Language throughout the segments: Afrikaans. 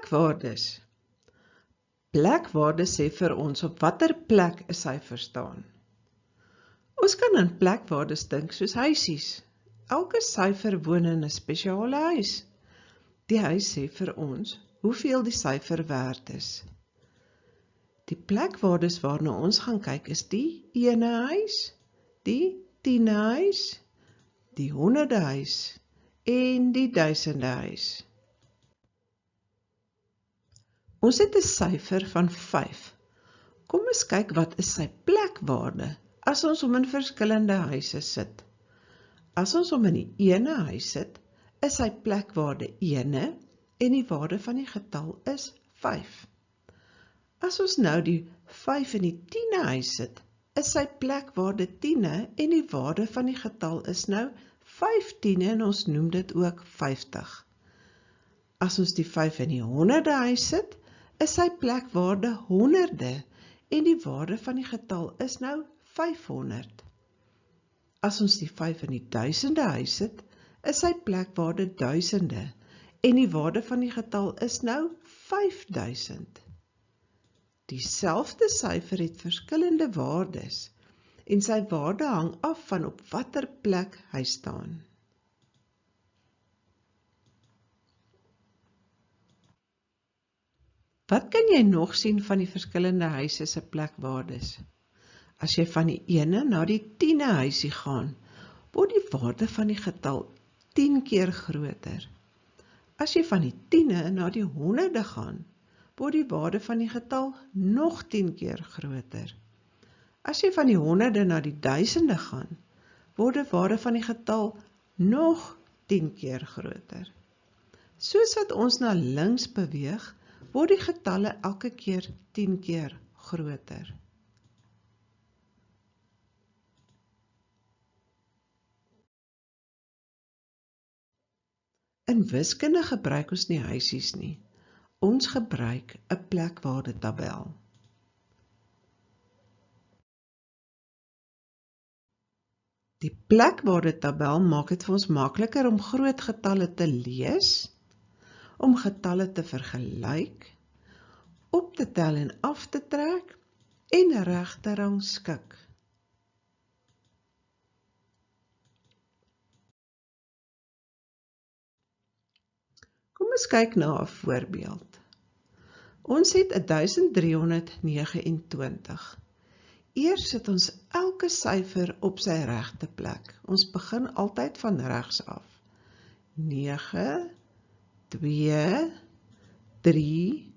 Plekwaardes. Plekwaardes sê vir ons op watter plek 'n syfer staan. Ons kan aan plekwaardes dink soos huisies. Elke syfer woon in 'n spesiale huis. Die huis sê vir ons hoeveel die syfer werd is. Die plekwaardes waarna ons gaan kyk is die ene huis, die 10e huis, die 100e huis en die 1000e huis. Ons het 'n syfer van 5. Kom ons kyk wat is sy plekwaarde as ons hom in verskillende huise sit. As ons hom in die ene huis sit, is sy plekwaarde 1 en die waarde van die getal is 5. As ons nou die 5 in die 10e huis sit, is sy plekwaarde 10 en die waarde van die getal is nou 15 en ons noem dit ook 50. As ons die 5 in die 100e huis sit, is sy plekwaarde 100 en die waarde van die getal is nou 500. As ons die 5 in die 1000e huis sit, is sy plekwaarde 1000 en die waarde van die getal is nou 5000. Dieselfde syfer het verskillende waardes en sy waarde hang af van op watter plek hy staan. Wat kan jy nog sien van die verskillende huise se plekwaardes? As jy van die ene na die 10e huisie gaan, word die waarde van die getal 10 keer groter. As jy van die 10e na die 100e gaan, word die waarde van die getal nog 10 keer groter. As jy van die 100e na die 1000e gaan, word die waarde van die getal nog 10 keer groter. Soos wat ons na links beweeg, word die getalle elke keer 10 keer groter. In wiskunde gebruik ons nie huisies nie. Ons gebruik 'n plekwaardetabel. Die plekwaardetabel maak dit vir ons makliker om groot getalle te lees, om getalle te vergelyk, op te tel en af te trek en reg te rangskik. Kom ons kyk na 'n voorbeeld. Ons het 1329. Eers sit ons elke syfer op sy regte plek. Ons begin altyd van regs af. 9, 2, 3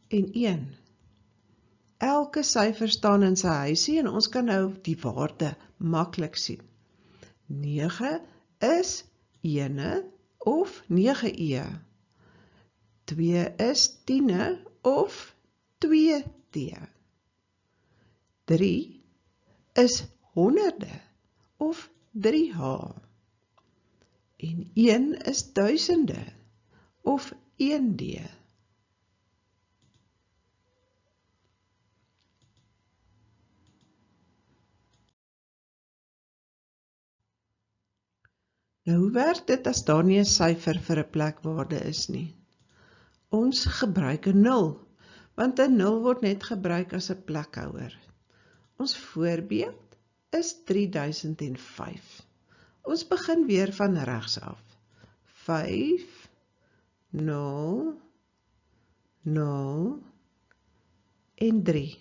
en 1. Elke syfer staan in sy huisie en ons kan nou die waarde maklik sien. 9 is 1 of 9e. 2 is 10 of 2t. 3 is 100 of 3h. En 1 is 1000 of 1d. Nou, hoe werk dit as daar nie 'n syfer vir 'n plekwaarde is nie? Ons gebruik 'n 0, want 'n 0 word net gebruik as 'n plekhouer. Ons voorbeeld is 3005. Ons begin weer van regs af. 5, 0, 0 en 3.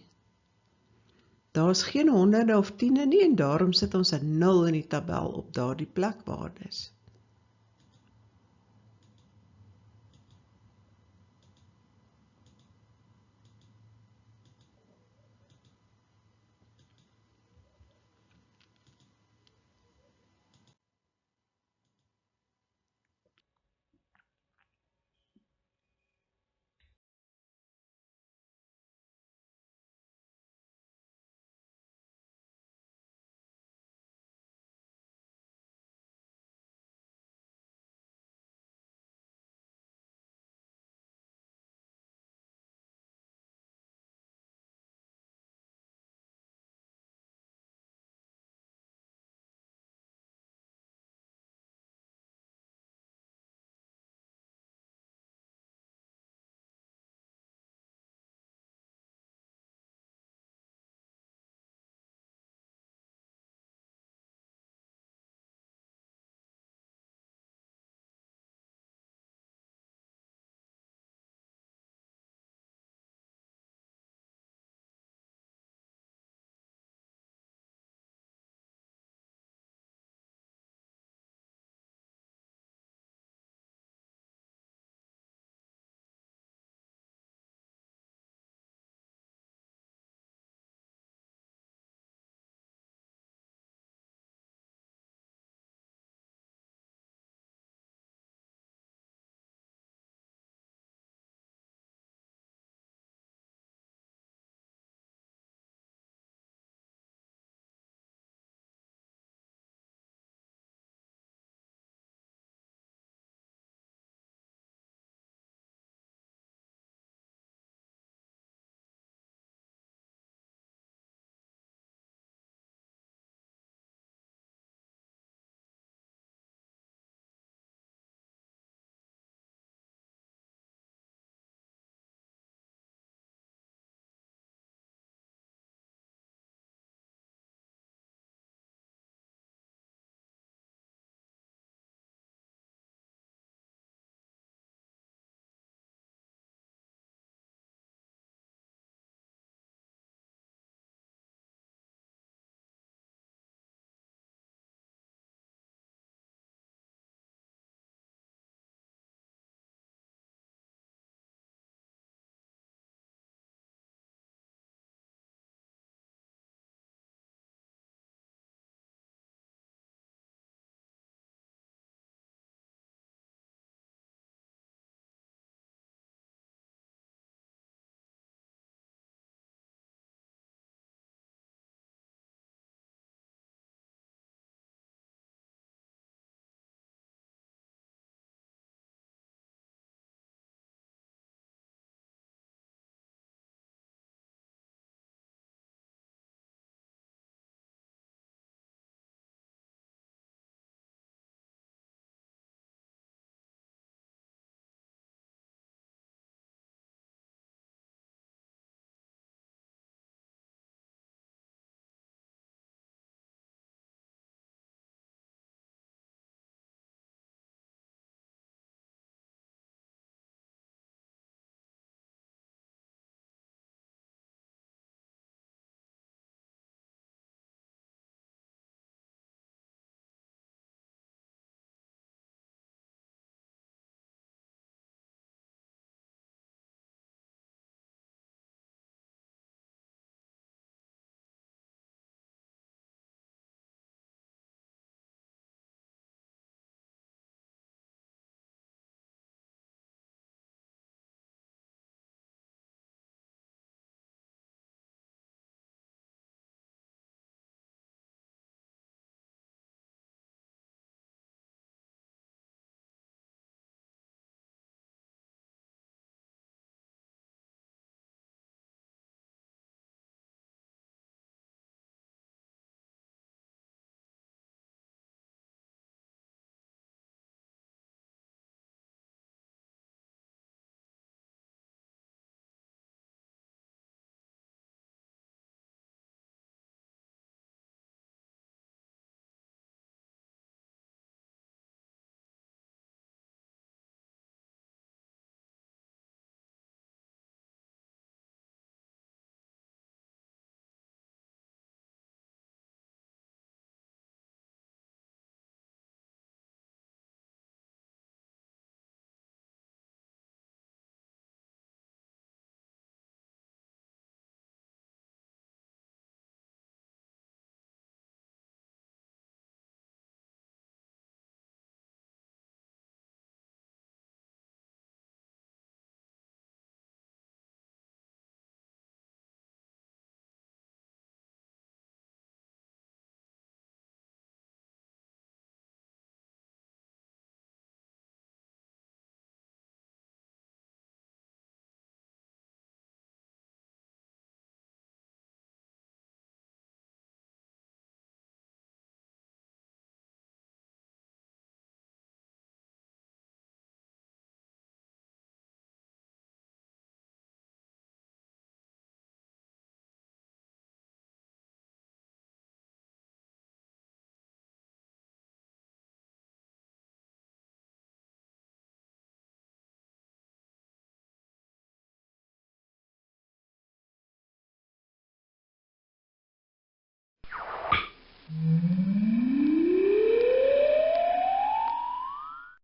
Daar's geen honderde of tiene nie en daarom sit ons 'n 0 in die tabel op daardie plekwaardes.